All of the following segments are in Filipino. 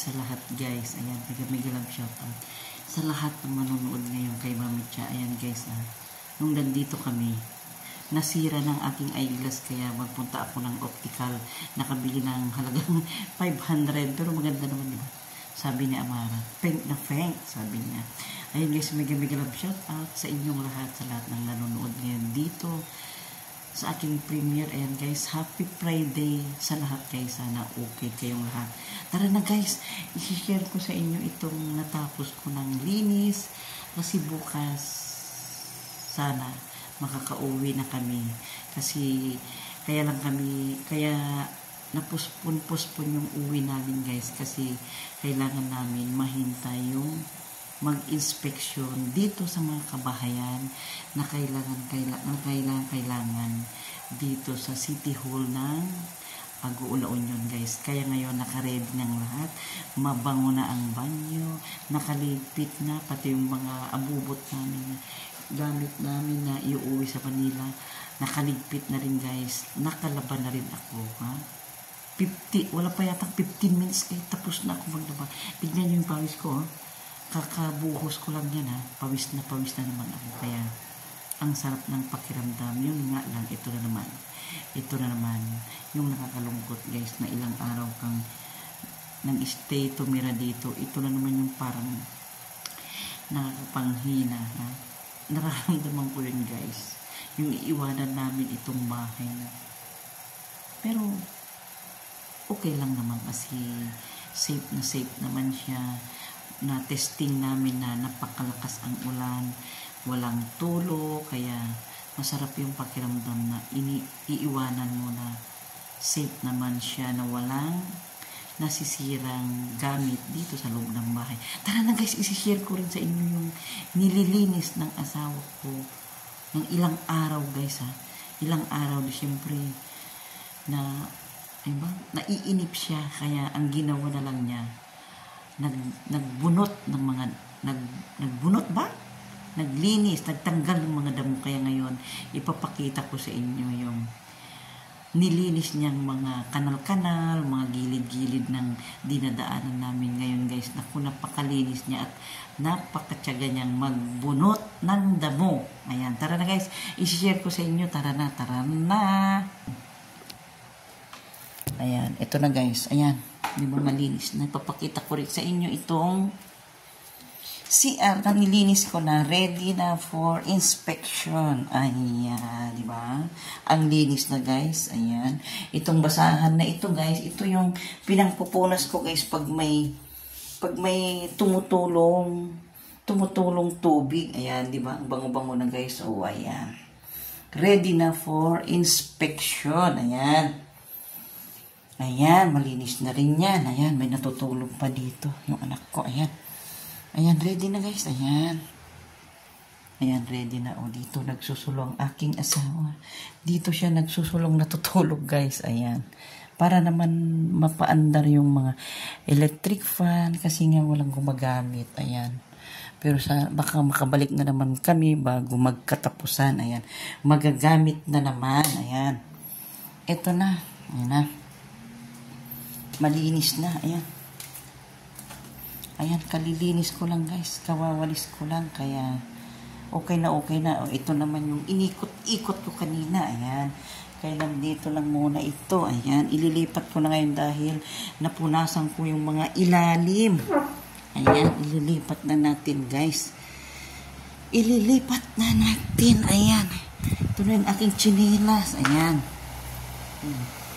sa lahat guys. Ayan, mega love shoutout sa lahat ng manonood ngayon kay Mami Cha. Ayan guys, nung nandito kami, nasira ng aking eyeglass kaya magpunta ako ng optical. Nakabili ng halagang 500 pero maganda naman, di ba? Sabi ni Amara, pink na pink, sabi niya. Ayun guys, mega love shout out sa inyong lahat, sa lahat ng nanonood ngayon dito sa aking premiere. Ayan guys, happy Friday sa lahat guys. Sana okay kayong lahat. Tara na guys, i-share ko sa inyo itong natapos ko ng linis kasi bukas sana makakauwi na kami. Kasi kaya napuspon yung uwi namin guys kasi kailangan namin mahintay yung mag-inspeksyon dito sa mga kabahayan na kailangan dito sa City Hall ng Aguula Union guys. Kaya ngayon nakaready ng lahat, mabango na ang banyo, nakaligpit na pati yung mga abubot namin, gamit namin na iuwi sa Manila, nakaligpit na rin guys, nakalaban na rin ako wala pa yatang 15 minutes kayo tapos na ako maglaba. Tignan nyo yung pawis ko, kakabuhos ko lang yan pawis na naman ako, kaya ang sarap ng pakiramdam. Yun nga lang, ito na naman yung nakakalungkot guys, na ilang araw kang nang stay tumira dito. Ito na naman yung parang nakakapanghina nararamdaman ko yun guys, yung iiwanan namin itong bahay pero okay lang naman kasi safe naman siya. Na testing namin na napakalakas ang ulan, walang tulo, kaya masarap yung pakiramdam na iiwanan mo na safe naman siya, na walang nasisirang gamit dito sa loob ng bahay. Tara na guys, isi-share ko rin sa inyo yung nililinis ng asawa ko ng ilang araw guys ilang araw siyempre na naiinip siya, kaya ang ginawa na lang niya, nagbunot ng mga naglinis, nagtanggal ng mga damo. Kaya ngayon ipapakita ko sa inyo yung nilinis niyang mga kanal-kanal, mga gilid-gilid ng dinadaanan namin ngayon guys. Naku, napakalinis niya at napakatyaga niyang magbunot ng damo. Ayan, tara na guys, i-share ko sa inyo. Tara na. Ayan, ito na guys. Ayan, di ba malinis na? Papakita ko rin sa inyo itong CR na nilinis ko na, ready na for inspection. Ayan, di ba? Ang linis na guys. Ayan, itong basahan na ito guys, ito yung pinangpupunas ko guys pag may tumutulong tubig. Ayan, di ba? Ang bango-bango na guys. Oh, ayan. Ready na for inspection. Ayan, malinis na rin yan. Ayan, may natutulog pa dito yung anak ko. Ayan, ready na guys. Ayan, ready na. O, dito nagsusulong aking asawa. Dito siya nagsusulong, natutulog guys. Ayan, para naman mapaandar yung mga electric fan kasi nga walang gumagamit. Ayan, pero baka makabalik na naman kami bago magkatapusan. Ayan, magagamit na naman. Ayan, ito na. Ayan na. Malinis na. Ayan, kalilinis ko lang guys, kawawalis ko lang, kaya okay na. O, ito naman yung inikot-ikot ko kanina. Ayan, kaya nandito lang muna ito. Ayan, ililipat ko na ngayon dahil napunasan ko yung mga ilalim. Ayan, ililipat na natin guys, ayan, ito na yung aking tsinelas. Ayan,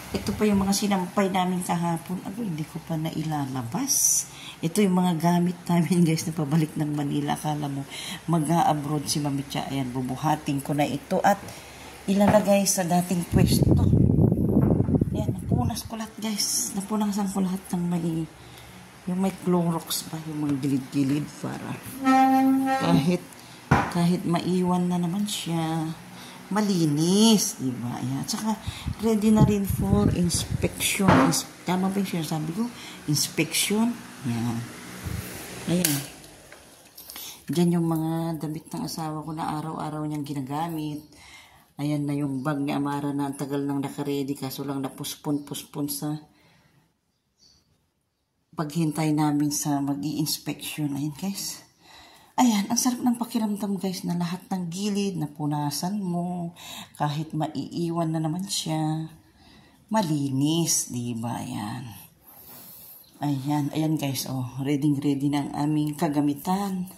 ito pa yung mga sinampay namin kahapon. Hindi ko pa nailalabas. Ito yung mga gamit namin guys na pabalik ng Manila. Akala mo mag-a-abroad si Mami Cha. Ayan, bubuhatin ko na ito at ilalagay sa dating pwesto. Ayan, napunas ko lahat guys. Napunasan ko lahat ng yung may Clorox pa, yung mga gilid-gilid para kahit maiwan na naman siya, malinis, diba? Ayan. Tsaka, ready na rin for inspection. Tama ba yung sabi ko? Inspection. Ayan. Diyan yung mga damit ng asawa ko na araw-araw niyang ginagamit. Ayan na yung bag ni Amara na ang tagal nang nakaredy, kaso lang napuspon sa paghintay namin sa mag-i-inspection. Ayan guys. Ayan, ang sarap ng pakiramdam guys na lahat ng gilid napunasan mo. Kahit maiiwan na naman siya. Malinis, diba? Ayan. Ayan guys. Oh, ready na ang aming kagamitan.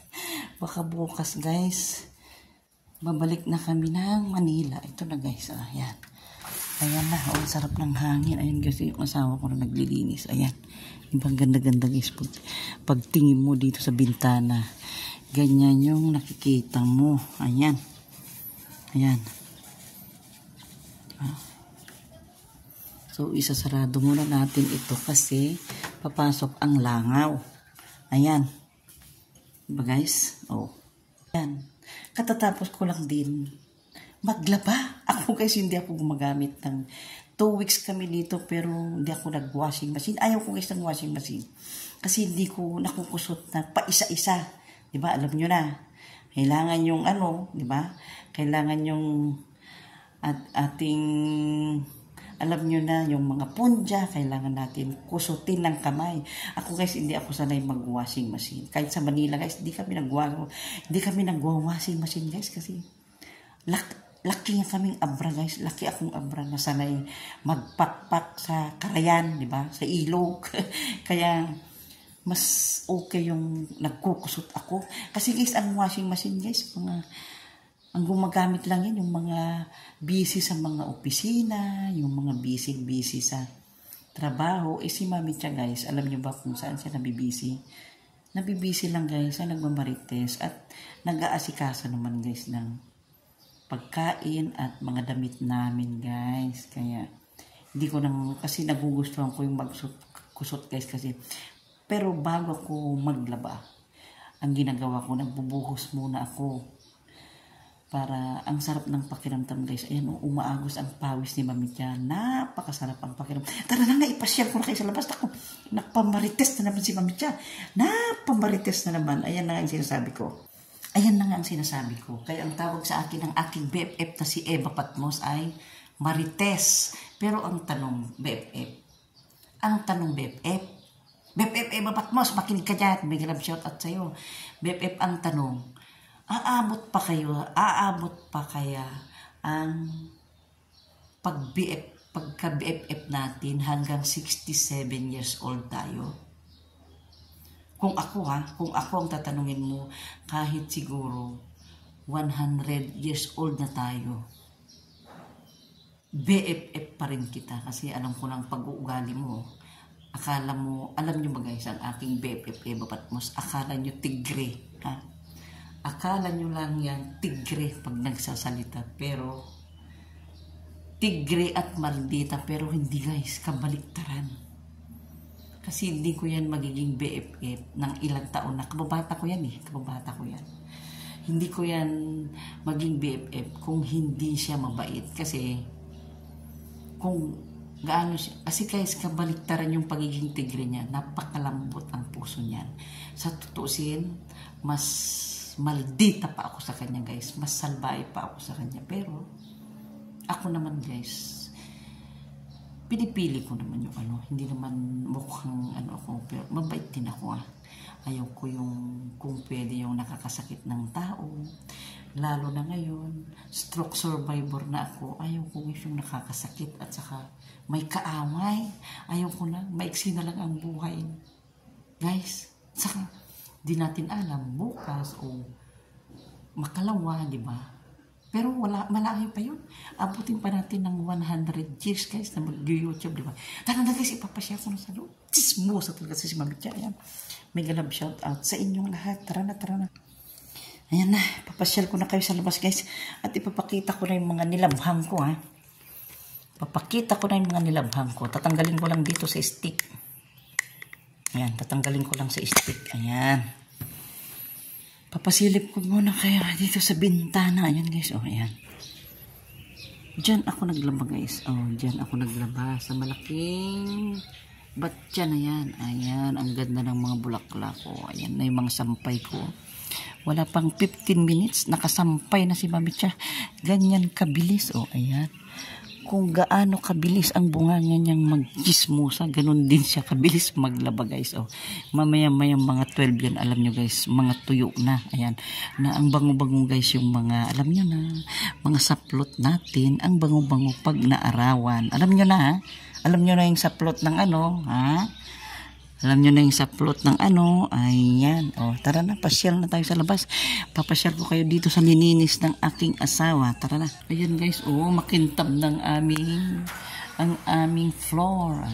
Baka bukas guys, babalik na kami ng Manila. Ito na guys. Ayan. Ayan na. Oh, sarap ng hangin. Ayan guys, yung asawa ko na naglilinis. Ayan. Ibang ganda-ganda guys. Pagtingin mo dito sa bintana. Ganyan yung nakikita mo. Ayan. Ayan. So, isasarado muna natin ito kasi papasok ang langaw. Ayan. Diba guys? Oh. Ayan. Katatapos ko lang din maglaba. Ako guys, hindi ako gumagamit ng 2 weeks kami dito pero hindi ako nag-washing machine. Ayaw ko guys ng washing machine. Kasi hindi ko nakukusot na pa isa-isa. Diba? Alam nyo na. Kailangan yung diba? Kailangan yung ating, alam nyo na, yung mga punja, kailangan natin kusutin ng kamay. Ako guys, hindi ako sanay mag-washing machine. Kahit sa Manila guys, hindi kami nag-washing machine guys kasi laki nga kaming abra guys. Laki akong abra na sanay magpakpak sa karayan, diba? Sa ilog. Kaya mas okay yung nagkukusot ako. Kasi guys, ang washing machine guys, ang gumagamit lang yan, yung mga busy sa mga opisina, yung mga busy sa trabaho. Si Mami Cha guys, alam niyo ba kung saan siya nabibisi? Nabibisi lang guys, sa nagmamarites at nag-aasikaso naman guys ng pagkain at mga damit namin guys. Kaya, hindi ko kasi nagugustuhan ko yung magkusot guys kasi. Pero bago ako maglaba, ang ginagawa ko, nagbubuhos muna ako. Para ang sarap ng pakiramdam guys. Ayan, umaagos ang pawis ni Mami Cha. Napakasarap ang pakiramdam. Tara na nga, ipasyal ko na kayo sa labas. Ako, napamarites na naman si Mami Cha. Napamarites na naman. Ayan na nga ang sinasabi ko. Kaya ang tawag sa akin ng aking BFF na si Eva Patmos ay Marites. Pero ang tanong, BFF, BFF Eva Patmos, makinig ka dyan. May love shout out sa'yo. BFF, ang tanong, aabot pa kaya ang pagka-BFF natin hanggang 67 years old tayo? Kung ako ang tatanungin mo, kahit siguro 100 years old na tayo, BFF pa rin kita kasi alam ko ng pag-uugali mo. Akala mo, alam nyo ba guys, ang aking BFF Eva Patmos, akala nyo tigre, ha? Akala nyo lang yan, tigre pag nagsasalita, pero tigre at maldita, pero hindi guys, kabaliktaran. Kasi hindi ko yan magiging BFF ng ilang taon na, kababata ko yan. Hindi ko yan maging BFF kung hindi siya mabait, kasi kung gaano siya. Kasi guys, kabaliktaran yung pagiging tigre niya. Napakalambot ang puso niyan. Sa tutusin, mas maldita pa ako sa kanya guys. Mas salbahe pa ako sa kanya. Pero, ako naman guys, pinipili ko naman yung hindi naman mukhang ako. Pero mabait din ako Ayaw ko yung, kung pwede yung nakakasakit ng tao. Lalo na ngayon, stroke survivor na ako. Ayaw ko yung nakakasakit at saka may kaaway. Ayaw ko na, maiksi na lang ang buhay. Guys, saka di natin alam bukas o makalawa, di ba? Pero malayo pa yun. Abutin pa natin ng 100 years guys na mag-YouTube, di ba? Tara na guys, ipapasya ko na sa loob. Chismosa talaga si Mami Cha. May galab shout out sa inyong lahat. Tara na. Ayan na, papasyal ko na kayo sa labas guys. At ipapakita ko na yung mga nilabhang ko Tatanggalin ko lang dito sa stick. Ayan, tatanggalin ko lang sa stick. Ayan. Papasilip ko muna kaya dito sa bintana. Ayan guys, ayan. Diyan ako naglaba guys. Diyan ako naglaba sa malaking batya na yan. Ayan, ang ganda ng mga bulaklak ko. Ayan na yung mga sampay ko. Wala pang 15 minutes, nakasampay na si Mami Cha. Ganyan kabilis. Ayan. kung gaano kabilis ang bunganga niyang magchismosa, ganun din siya kabilis maglaba guys. Oh, mamaya-maya mga 12 yan, alam nyo guys, mga tuyo na. Ayan, na ang bango-bango guys yung mga, alam nyo na, mga saplot natin, ang bango-bango pag naarawan. Alam nyo na ha? Alam nyo na yung saplot ng ano, ha? Alam nyo na yung saplot ng ano, ayan. O, tara na, pasyal na tayo sa labas. Papasyal ko kayo dito sa lininis ng aking asawa. Tara na. Ayan guys, makintab ng ang aming floor.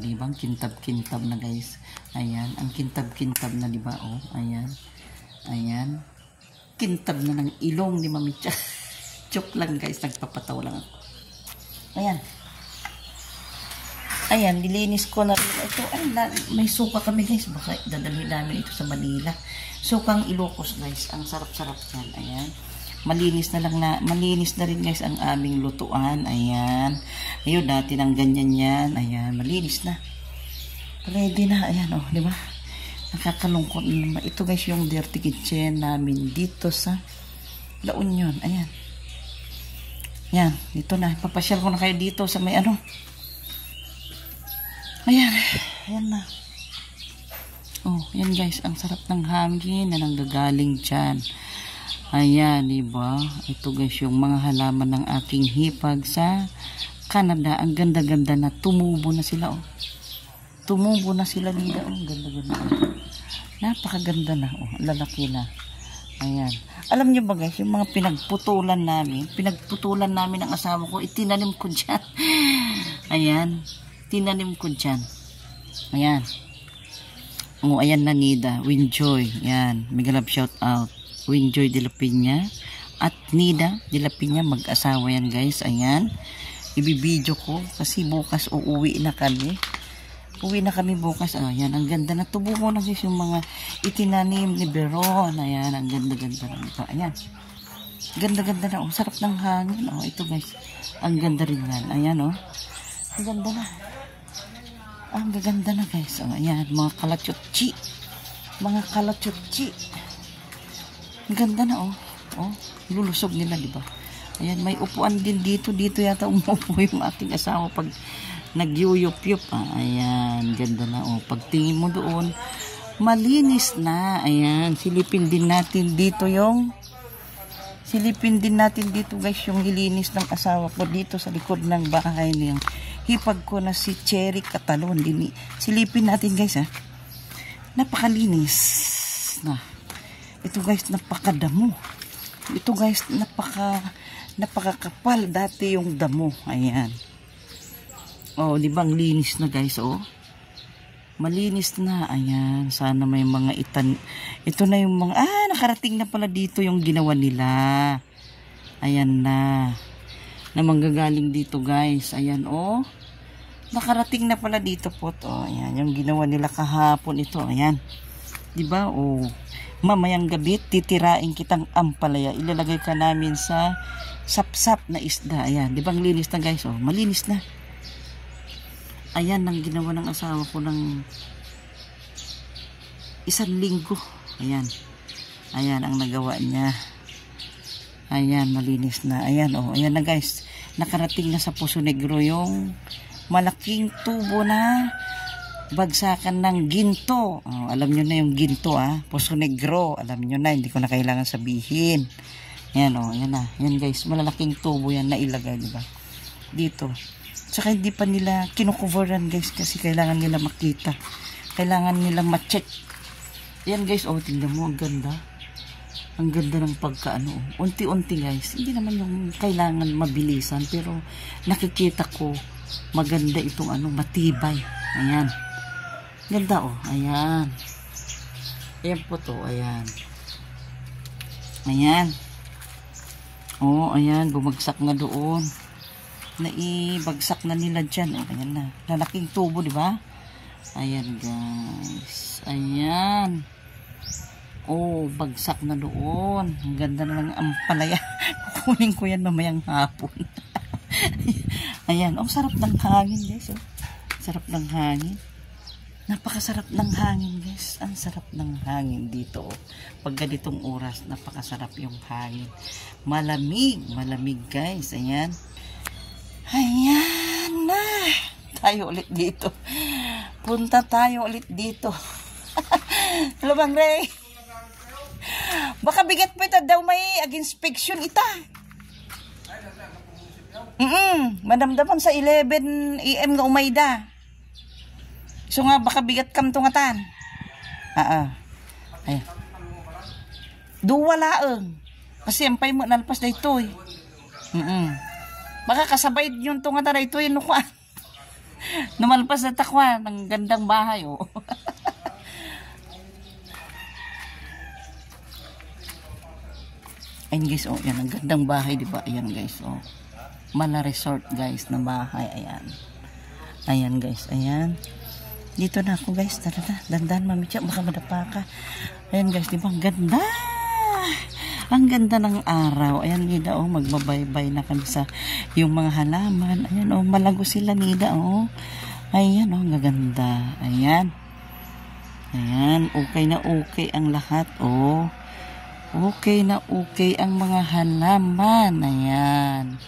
Diba? Kintab-kintab na guys. Ayan, ang kintab-kintab na diba? Ayan. Ayan. Kintab na ng ilong ni Mami Cha. Joke lang guys, nagpapatawa lang ako. Ayan. Ayan, nilinis ko na rin. Ito, may suka kami guys. Baka dadalhin namin ito sa Manila. Sukang Ilocos guys. Ang sarap-sarap yan. Ayan. Malinis na rin guys ang aming lutuan. Ayan. Ayun, dati ng ganyan yan. Ayan, malinis na. Ready na. Ayan, di ba? Nakakalungkot naman. Ito guys yung dirty kitchen namin dito sa La Union. Ayan. Ayan, dito na. Papasyal ko na kayo dito sa may Ayan, ayan na. Ayan guys, ang sarap ng hangin na nanggagaling dyan. Ayan, diba? Ito guys, yung mga halaman ng aking hipag sa Canada. Ang ganda-ganda na, tumubo na sila, Tumubo na sila nila, ang ganda-ganda. Napakaganda na, lalaki na. Ayan. Alam nyo ba guys, yung mga pinagputulan namin ng asawa ko, itinanim ko dyan. Ayan. Tinanim ko dyan. Ayan. Ayan na Nida. Winjoy. Ayan. Mega love shout out. Winjoy de la Piña. At Nida de la Piña. Mag-asawa yan guys. Ayan. Ibibidyo ko. Kasi bukas uuwi na kami. Uwi na kami bukas. Ayan. Ang ganda na. Tubo ko na guys yung mga itinanim ni Beron. Ayan. Ang ganda-ganda na ito. Ayan. Ganda-ganda na. Sarap ng hangin. Ito guys. Ang ganda rin yan. Ayan Ang ganda na. Ang gaganda na guys. Ayan, mga kalachotchi. Mga kalachotchi. Ang ganda na lulusog nila, di ba? Ayan, may upuan din dito. Dito yata umupo yung aking asawa pag nagyuyup-yup. Ayan, ganda na Pagtingin mo doon, malinis na. Ayan, silipin din natin dito guys yung nilinis ng asawa ko dito sa likod ng bahay niyang hipag ko na si Cherry Catalon. Silipin natin guys napakalinis na. Ito guys, napakadamo. Ito guys, napakakapal dati yung damo. Ayan. Di ba ang linis na guys malinis na. Ayan, sana may mga ito na yung mga nakarating na pala dito yung ginawa nila. Ayan na manggagaling dito guys. Ayan nakarating na pala dito po ayan yung ginawa nila kahapon ito. Ayan, diba? Mamayang gabi titirain kitang ampalaya, ilalagay ka namin sa sapsap na isda. Ayan, diba ang linis na guys? Malinis na. Ayan ang ginawa ng asawa ko ng 1 linggo. Ayan ang nagawa niya. Ayan, malinis na. Ayan ayan na guys, nakarating na sa Poso Negro yung malaking tubo na bagsakan ng ginto. Alam nyo na yung ginto Poso Negro, alam nyo na, hindi ko na kailangan sabihin. Ayan ayan na. Ayan guys, malalaking tubo yan na ilagay, diba? Dito. Saka hindi pa nila kinukoveran guys kasi kailangan nila makita. Kailangan nila ma-check. Ayan guys, tingnan mo, ang ganda. Ang ganda ng pagkaano. Unti-unti guys. Hindi naman yung kailangan mabilisan. Pero nakikita ko maganda itong matibay. Ayan. Ganda Ayan. Ayan po to. Ayan. Ayan. Ayan. Bumagsak na doon. Naibagsak na nila dyan. Ayan na. Lalaking tubo, di ba? Ayan guys. Ayan. Bagsak na doon. Ang ganda na ng ampalaya. Kukunin ko yan mamayang hapon. Ayan. Sarap ng hangin guys. Sarap ng hangin. Napakasarap ng hangin guys. Ang sarap ng hangin dito. Pag ganitong oras, napakasarap yung hangin. Malamig. Malamig guys. Ayan. Ayan na. Tayo ulit dito. Punta tayo ulit dito. Hello, Bang Ray. Baka bigat pa ito daw may inspection ita. Madamdaman sa 11 AM nga umayda. So nga baka bigat kam tungatan. Ay. Duwalaeng. Kasi ampay mo nalpas na ito eh. Baka kasabay yung tungatan na ito yung nukwa. Numalpas na takwa ng gandang bahay oh. Ayan guys, oh, yan ang gandang bahay, di ba? Ayan guys, oh. Mala Resort guys na bahay, ayan. Ayan guys, ayan. Dito na ako guys, tara na. Dandan, Mami Cha, baka madapa ka. Ayan guys, di ba? Ang ganda. Ang ganda ng araw. Ayan, Nida, oh, magbabaybay na kami sa yung mga halaman. Ayan, oh, malago sila, Nida, oh. Ayan, oh, ang gaganda. Ayan. Ayan, okay na okay ang lahat, oh. Okay na okay ang mga halaman. Ayan.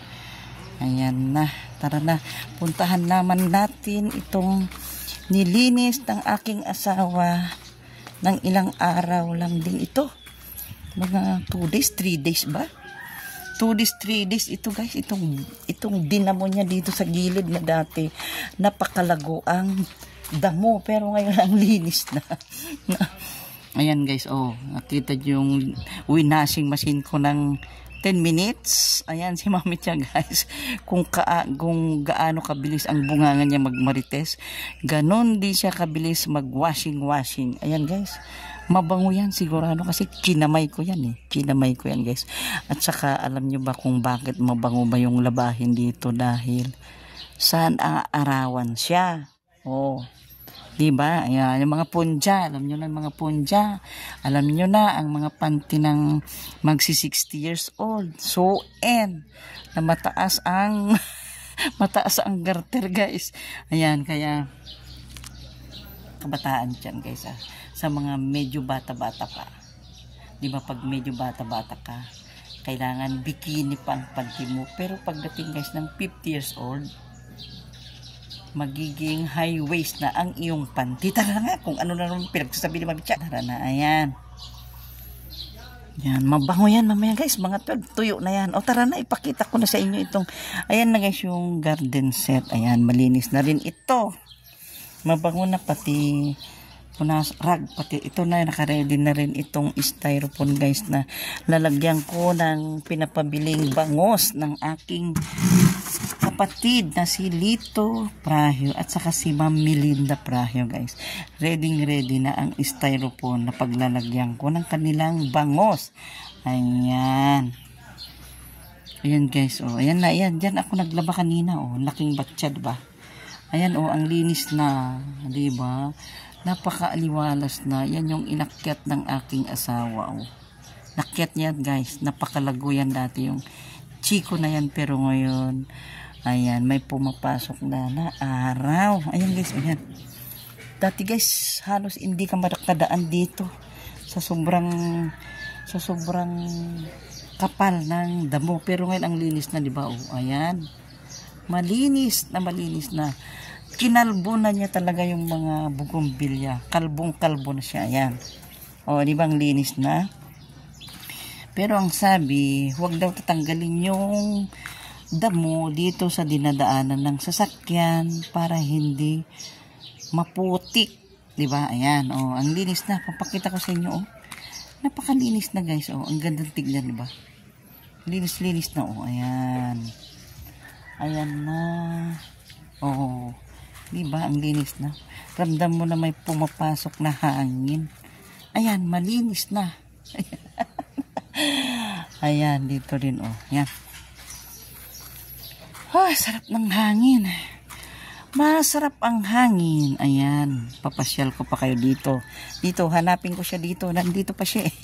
Ayan na. Tara na. Puntahan naman natin itong nilinis ng aking asawa ng ilang araw lang din ito. Mga 2 days, 3 days ba? 2 days, 3 days ito guys. Itong dinamo niya dito sa gilid na dati. Napakalago ang damo. Pero ngayon ang linis na. Ayan guys, oh, nakita yung winashing machine ko ng 10 minutes. Ayan si Mami Cha guys. Kung gaano kabilis ang bunganga niya magmarites, ganon din siya kabilis mag-washing. Ayan guys, mabango yan sigurado kasi kinamay ko yan eh. Kinamay ko yan guys. At saka alam nyo ba kung bakit mabango ba yung labahin dito? Dahil saan ang arawan siya? Oh, diba? Ayan, yung mga punja. Alam nyo na yung mga punja. Alam nyo na ang mga panty ng magsi 60 years old. So, na mataas ang mataas ang garter guys. Ayan, kaya kabataan dyan guys sa mga medyo bata-bata pa. Diba pag medyo bata-bata ka, kailangan bikini pa ang panty mo. Pero pagdating guys ng 50 years old, magiging high waist na ang iyong panty. Tara na nga kung ano na naman pinagsasabi ni Mami Cha. Tara na, ayan. Yan, mabango yan mamaya guys. Mga tuyo na yan. O tara na, ipakita ko na sa inyo itong, ayan na guys yung garden set. Ayan, malinis na rin ito. Mabango na pati punas rag, pati ito na naka-ready na rin itong styrofoam guys na lalagyan ko ng pinapabiling bangos ng aking kapatid na si Lito Prahyo at saka si Ma'am Melinda Prahyo guys. Ready na ang styrofoam na paglalagyan ko ng kanilang bangos. Ayan. Ayan guys, oh. Ayan na, ayan. Diyan ako naglaba kanina, oh. Laking batya, diba? Ayan, oh, ang linis na, diba? Napakaaliwalas na. Yan yung inakyat ng aking asawa, oh. Nakyat niya guys. Napakalago yan dati yung chiko na yan, pero ngayon ayan, may pumapasok na araw. Ayan guys, ayan. Dati guys, halos hindi ka makadaan dito sa sobrang kapal ng damo. Pero ngayon ang linis na, di ba? Oh, ayan. Malinis na. Kinalbo na niya talaga yung mga bugombilya. Kalbong-kalbo na siya. Ayan. O, di ba ang linis na? Pero ang sabi, huwag daw tatanggalin yung damo dito sa dinadaanan ng sasakyan para hindi maputik. Diba? Ayan. O, ang linis na. Papakita ko sa inyo. O. Napakalinis na guys. O, ang gandang tignan. Diba? Linis na. O, ayan. Ayan na. O. Diba? Ang linis na. Ramdam mo na may pumapasok na hangin. Ayan. Malinis na. Ayan. Dito rin. O. Ayan. Oh, sarap ng hangin. Masarap ang hangin. Ayan. Papasyal ko pa kayo dito. Dito, hanapin ko siya dito. Nandito pa siya eh.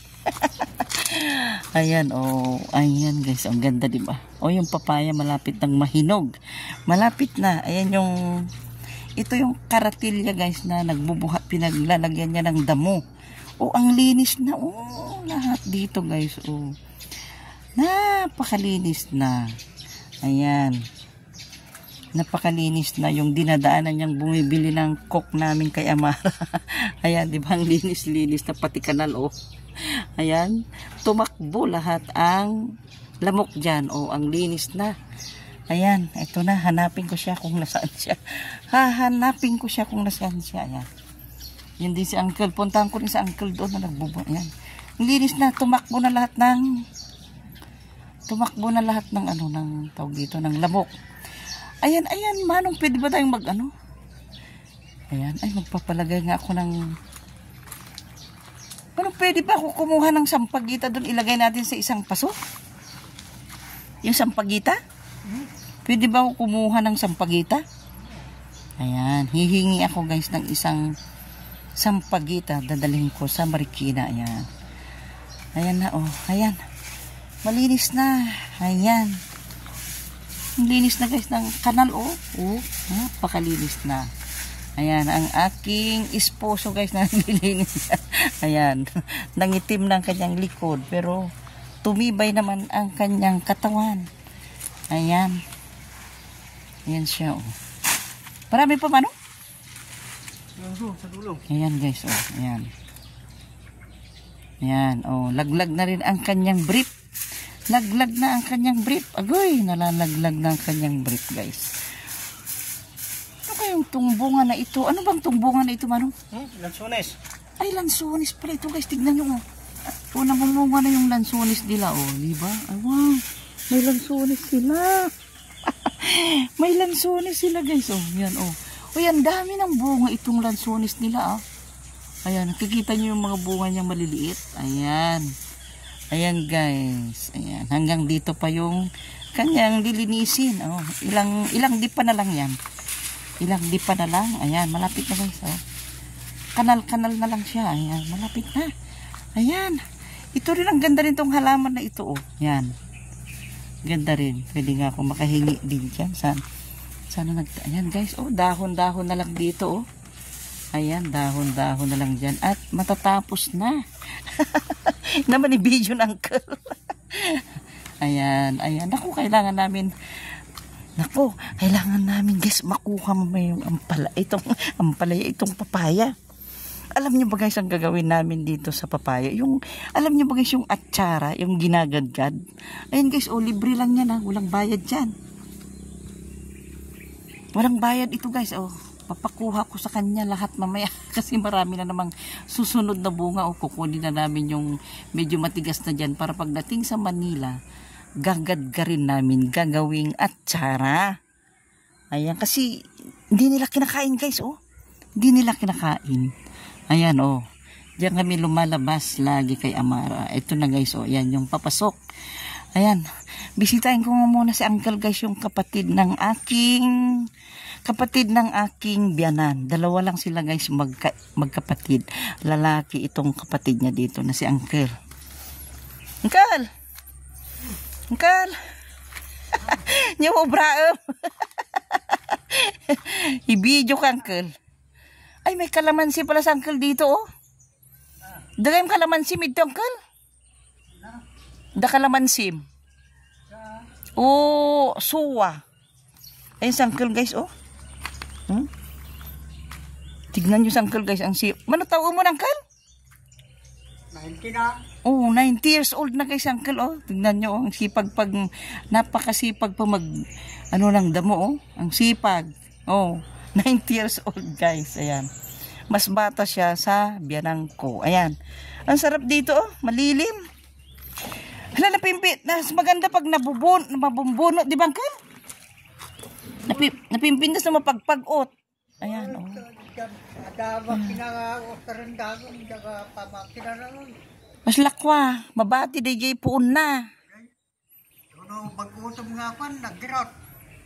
Ayan, oh. Ayan guys. Ang ganda, diba? Oh, yung papaya malapit ng mahinog. Malapit na. Ayan yung, ito yung karatilya guys na nagbubuha. Pinaglalagyan niya ng damo. Oh, ang linis na. Oh, lahat dito guys. Oh. Napakalinis na. Ayan. Napakalinis na yung dinadaanan niyang bumibili ng coke namin kay Amara. Ayan, di ba? Ang linis-linis na pati kanal, oh. Ayan, tumakbo lahat ang lamok dyan. Oh, ang linis na. Ayan, ito na. Hanapin ko siya kung nasaan siya. Hahanapin ko siya kung nasaan siya. Ayan. Yun din si Uncle. Puntahan ko rin sa Uncle doon na nagbubo. Ayan. Ang linis na. Tumakbo na lahat ng ano, ng tawag dito, ng lamok. Ayan, ayan, Manong, pwede ba tayong mag-ano? Ayan, ay, magpapalagay nga ako ng... Ano, pwede ba ako kumuha ng sampagita doon, ilagay natin sa isang paso? Yung sampagita? Pwede ba ako kumuha ng sampagita? Ayan, hihingi ako guys ng isang sampagita, dadalhin ko sa Marikina, ayan. Ayan na, oh, ayan. Malinis na, ayan. Linis na guys ng kanal, oh. Oh, napakalinis na. Ayan, ang aking esposo guys na nililinis. Ayan, nangitim ng kanyang likod pero tumibay naman ang kanyang katawan. Ayan. Ayan siya, oh. Marami pa mano? Sa dulo. Ayan guys, oh. Ayan. Ayan, oh. Laglag na rin ang kanyang brief. Laglag na ang kanyang brief. Agoy, nalalaglag na ang kanyang brief, guys. Ano kayong tumbungan na ito? Ano bang tumbungan na ito, Manong? Lansones. Ay, lansones pala ito, guys. Tignan nyo, oh. O, namumunga na yung lansones nila, oh. Diba? Ay, wow. May lansones sila. May lansones sila, guys, oh. Yan, oh. O, yan, dami ng bunga itong lansones nila, ah. Ayan, nakikita nyo yung mga bunga niyang maliliit. Ayan. Ayan guys, ayan, hanggang dito pa yung kanyang lilinisin. Oh, ilang dipa na lang yan. Ilang dipa na lang. Ayan, malapit na guys. Oh. Kanal-kanal na lang siya. Ayan, malapit na. Ayan. Ito rin, ang ganda rin tong halaman na ito. Oh. Ayan. Ganda rin. Pwede nga ako makahingi din dyan. Ayan guys. Oh, dahon-dahon na lang dito. Oh. Ayan, dahon-dahon na lang dyan. At matatapos na. Naman i-video ng Uncle. Ayan, ayan. Naku, kailangan namin guys makuha mo yung itong papaya. Alam niyo ba guys ang gagawin namin dito sa papaya? Alam niyo ba guys yung atsara, yung ginagadgad? Ayan guys, oh, libre lang yan, ha. Walang bayad dyan. Walang bayad ito guys, oh. Papakuha ko sa kanya lahat mamaya kasi marami na namang susunod na bunga, o kukunin na namin yung medyo matigas na dyan para pagdating sa Manila gagadgarin namin, gagawing atsara. Ayan, kasi hindi nila kinakain guys, oh. Hindi nila kinakain. Ayan, oh. Diyan kami lumalabas lagi kay Amara. Ito na guys, oh. Ayan yung papasok. Ayan, bisitahin ko muna si Uncle guys, yung kapatid ng aking biyanan. Dalawa lang sila guys, magkapatid. Lalaki itong kapatid niya dito na si Uncle. Uncle! Uncle! Niyo mo braam. I-video ka, Uncle. Ay, may kalamansi pala sa Uncle dito, oh. Dagayong kalamansi dito, Uncle. Da kalamansi. Oh, suwa. Ayun sa Uncle guys, oh. Tignan nyo sa Uncle guys, ang Mano tawag mo na Uncle? 90 na. Oh, 90 years old na guys Uncle, oh. Tignan nyo, oh, ang sipag napakasipag pa ng damo, oh. Ang sipag. Oh, 90 years old guys, ayan. Mas bata siya sa biyanang ko. Ayan. Ang sarap dito, oh. Malilim. Hala, napimpit. Mas maganda pag mabumbuno, di ba Uncle? Napimpindas na mapagpagot. Ayan, oh. Mas lakwa. Mabati DJ puun na.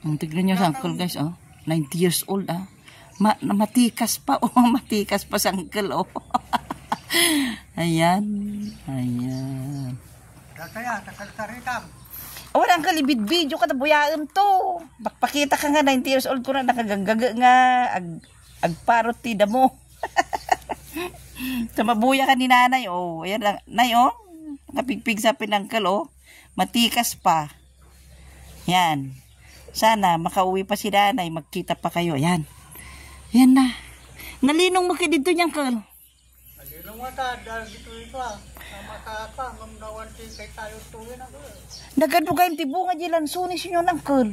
Ang tignan nyo sa Uncle guys, oh. 90 years old, ah. Matikas pa, oh. Matikas pa sa Uncle, oh. Ayan. Ayan. Kaya, takalkaritam. Wala Uncle, ibid-video ka na buyaan to. Pakita ka nga, 90 years old ko na, nakagagaga nga, agparot tida mo. Tamabuya ka ni nanay, oh. Ayan lang, nay, oh. Nakapigpig sa pinangkal, oh. Matikas pa. Yan. Sana makauwi pa si nanay, magkita pa kayo. Ayan. Ayan na. Nalinong mo kayo dito niyang kal. Alirong mata, dahil dito ito sama ka, mamnawan kay tayo tuwin ako. Nagadugay ti bunga di lansunis yun ang kal.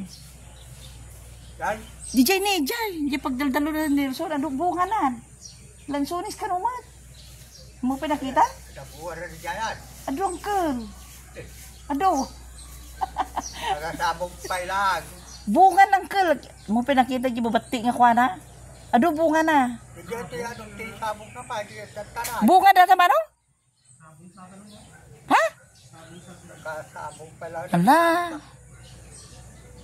Yan, Di jay ni jay. Di pagdaldalo na nilso, ano bunga na. Lansunis ka naman. Mo pinakita? nabuha rin dyan. Ado ang kal. Ado. Nagasabog pa ilang. Bunga ng kal. Mo pinakita di babati nga kwa na. Ado bunga na. Hindi ito yan, nung sabog na pa, hindi yan tanan. Bunga data mano? Ha? Nakasabog pa lang. Ala.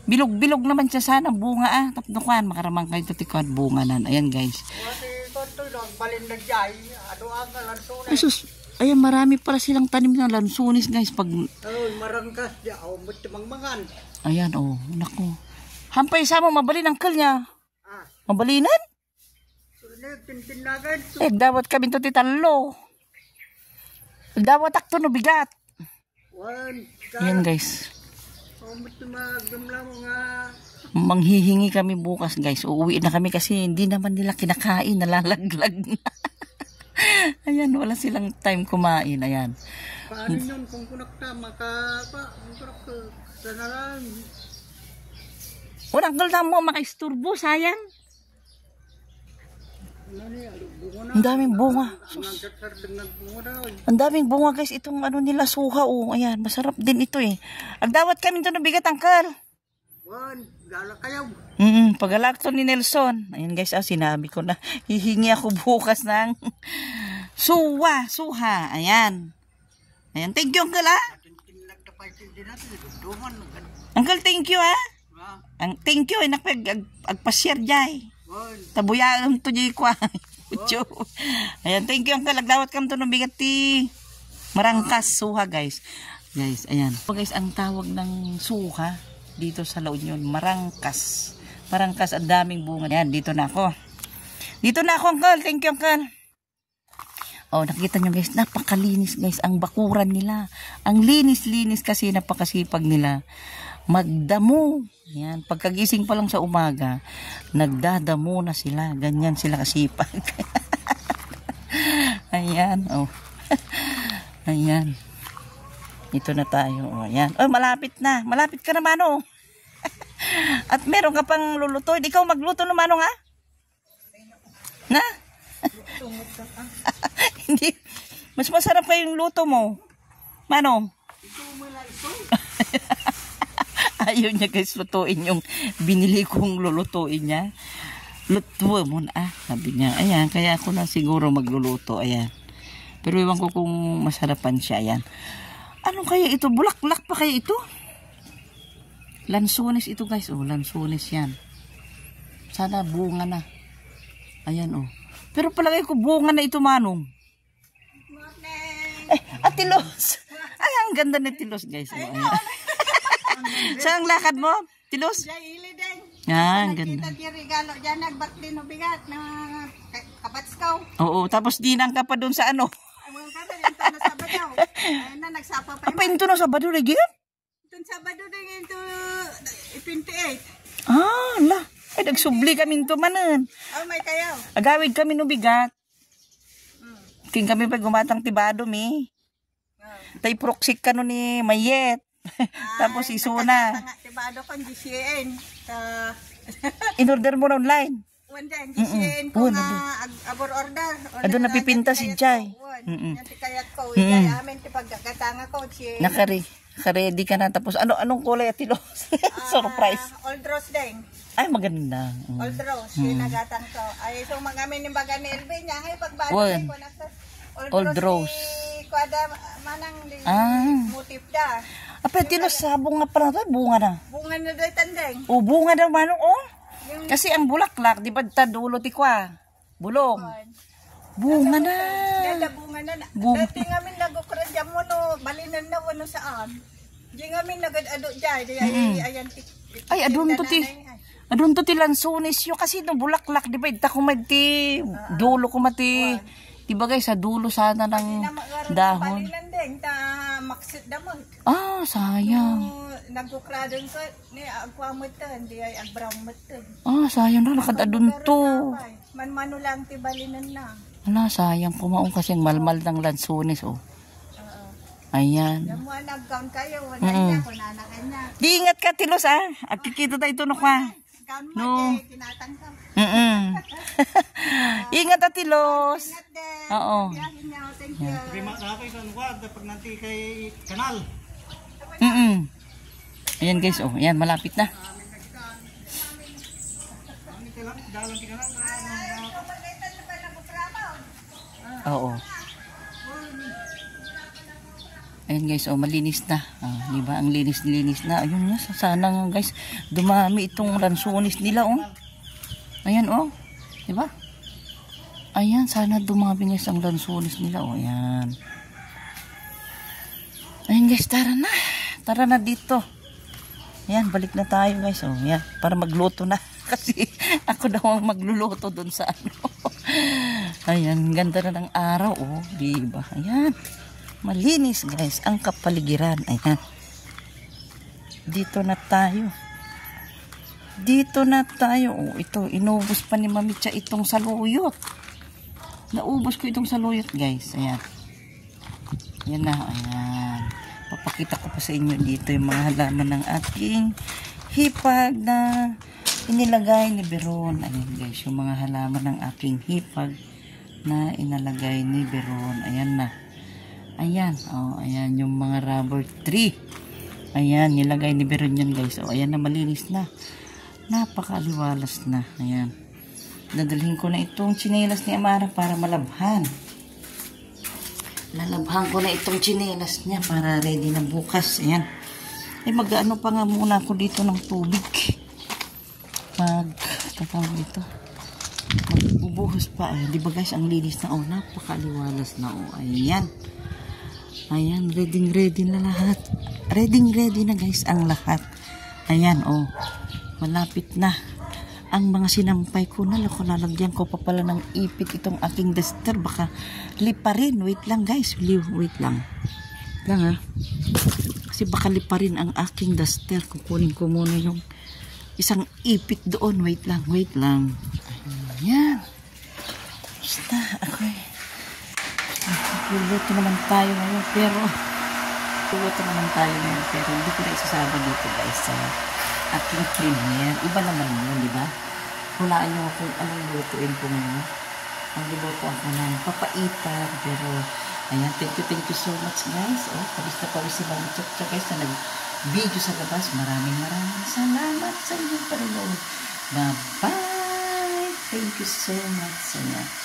Bilog-bilog naman siya sana bunga ah. Tapdukan makaramang kayo tutikuan bunga nan. Ayan guys. Kasi kontoy lang, balin na dyan. Ano ang lansunan? Ay sus. Ayan marami pala silang tanim ng lansunis guys. Pag Ay, marangkas dyan. O, mangan. ayan oh. Naku. Hampay sa mo mabalin ang kal niya. Ah, Mabalinan? tintin-tinagan. Dawat kami to titalo. Dawat akto no bigat. Wan, Ayan guys. magdamla mo nga. Manghihingi kami bukas guys. Uuwi na kami kasi hindi naman nila kinakain. Nalalaglag na. Ayan, wala silang time kumain. Ayan. Paano yun kung kunakta, sana lang. Walang kalta mo makaisturbo, sayang. Ano niya, bunga na. Ang daming bunga. Bunga na. Ang daming bunga guys. Itong ano nila suha oh. Ayan, masarap din ito eh. Agdawat kami ito ng bigat angkal. Wan, gala kayo. Pagalakto ni Nelson. Ayan guys, sinabi ko na hihingi ako bukas ng suha. Ayan. Ayan, thank you uncle ha. Tinagtapay din natin. Duman. Uncle, thank you ha. Ang thank you, agpa-share jay. Wan, Tabuyaan to jay kwa. Ayan, thank you uncle. Agdawat kam to ng bigat ti marangkas suha guys. Guys, ayan. So guys, ang tawag ng suha dito sa La Union, marangkas. Marangkas, ang daming bunga. Ayan, dito na ako. Dito na ako uncle. Thank you uncle. Oh, nakita nyo guys, napakalinis guys ang bakuran nila. Ang linis-linis kasi napakasipag nila. Magdamo. Yan, pagkagising pa lang sa umaga, nagdadamo na sila. Ganyan sila kasipag. Ayan, oh. Ayan. Ito na tayo. Oh, ayan. Oh, malapit na. Malapit ka naman, oh. At meron ka pang luluto. Ikaw magluto naman, oh, ha? Na? Hindi. Mas masarap pa yung luto mo. Manong? Ayaw niya guys lutuin yung binili kong lulutuin niya. Luto mo na sabi niya. Ayan, kaya ako na siguro magluluto. Ayan. Pero iwan ko kung masarapan siya. Ayan. Ano kaya ito? Bulaklak pa kaya ito? Lansunis ito guys. Oh, lansunis yan. Sana bunga na. Ayan oh. Pero palagay ko bunga na ito manong. Ate Los. Ay, ang ganda ni Tilos guys. Oh, ayan. Saan ang lakad mo? Tilos? Jaili din. Ah, ang ganda. Nakita di regalo dyan, nagbakti no bigat na kapatskaw. Oo, tapos dinang ka pa doon sa ano. Ay, mga kata, yung na Sabado. Ayun na, nagsapa pa Apa ito na Sabado lagi yan? Itong Sabado din ito, 28. Ah, la. Ay, nagsubli kami ito manan. Oh, may kayaw. Agawid kami no bigat. King kami pa gumatang tibado mi. Tay proxy ka no ni Mayet. Tapos isuna. Tibado kong GCN. In-order mo na online. One din, GCN ko nga abor order. Ado napipinta si Jai. Yan si kayat ko. Jai, amin ti pagkakatanga ko. Naka-ready ka na. Tapos anong kulay at Tilos? Surprise. Old Rose din. Ay, maganda. Old Rose, sinagatan ko. Ay, so magamin ni baga ni Elvin niya. Ay, pagbalik Wan. ko na sa Old Rose. Kuwada manang di motif da. Apa Tilos, sabong nga pala tayo, bunga na. Bunga na do'y tandeng. O, bunga daw manong, oh. Yung Kasi ang bulaklak, di ba dulo ti kwa? Bulong. Bunga na. dada bunga na. Bunga. Dati ngamin nagukura dyan mo no, balinan na wano saan. Di ngamin nagad-ado dyan. Ayan ti. Ay, adun to ti. Adun to ti lansunis yo. Kasi no bulaklak, di ba? Ita kumad ti. Dulo kumati. Di ba guys, sa dulo sana ng dahon. Balinan din, ta maksit damot. Ah, sayang. nagkukladon ko, ni agwamatan, di ay agbram matan. Ah, sayang na, nakadadun to. Man-mano lang tibalinan na. Wala, sayang kumaong kasi ang malmal ng lansunis, oh. Ayan. Yung mga nag-gown kayo, wala niya, kunana ka niya. Di ingat ka, Tilos, ah. Agkikita tayo ito, no, ka. Gown mo, No. tinatangkap. Ingat, ah, Tilos. Ingat din. Oo. Biyahin niya, thank you. Prima sa akin sa lugar, pag nanti kay kanal. Ayan, guys, oh. Ayan, malapit na. Kami lang, dalang ti kanal. Pagkaitan na ba ng trabaho? Oo. Ayan guys, oh, malinis na. Ah, di ba? Ang linis-linis na. Ayun nga, sana nga guys, dumami itong lansunis nila, oh. Ayan, oh. Di ba? Ayan, sana dumami guys ang lansunis nila, oh. Ayan. Ayan guys, tara na. Tara na dito. Ayan, balik na tayo guys, oh. Ayan, para magluto na. Kasi ako daw ang magluluto dun sa ano. Ayan, ganda na ng araw, oh. Di ba? Ayan. Malinis guys ang kapaligiran. Ayan. Dito na tayo. Dito na tayo. Oh, ito, inubos pa ni Mamitsa itong saluyot. Naubos ko itong saluyot guys. Ayan. Yan na. Ayan. Papakita ko pa sa inyo dito yung mga halaman ng aking hipag na inilagay ni Beron. Ayan guys, yung mga halaman ng aking hipag na inalagay ni Beron. Ayan na. Ayan, oh, ayan yung mga rubber tree. Ayan, nilagay ni Beron yan guys. Oh, ayan na, malinis na. Napakaliwalas na. Ayan. Dadalhin ko na itong tsinelas ni Amara para malabhan. Lalabhan ko na itong tsinelas niya para ready na bukas. Ayan. Eh, mag-ano pa nga muna ako dito ng tubig. Tatawag dito. Magbubuhos pa. Ayan, di ba guys, ang linis na. Oh, napakaliwalas na. Oh, ayan. Ayan, ready na lahat. Ready na guys ang lahat. Ayan, oh. Malapit na. Ang mga sinampay ko na, lalagyan ko pa pala ng ipit itong aking duster. Baka liparin. Wait lang guys. Wait lang. Ha? Kasi baka liparin ang aking duster. Kukunin ko muna yung isang ipit doon. Wait lang. Ayan. Basta, okay. Luluto naman tayo ngayon pero hindi ko na isasama dito guys sa aking premiere. Iba naman yun, di ba? Hulaan nyo kung anong lutuin ko ngayon. Ang luto ako ng papaitan pero ayan, thank you so much guys. Oh, pawis na pawis si Mami Chok guys na nag-video sa labas. Maraming salamat sa inyong panonood. Bye-bye! Thank you so much. Ayan.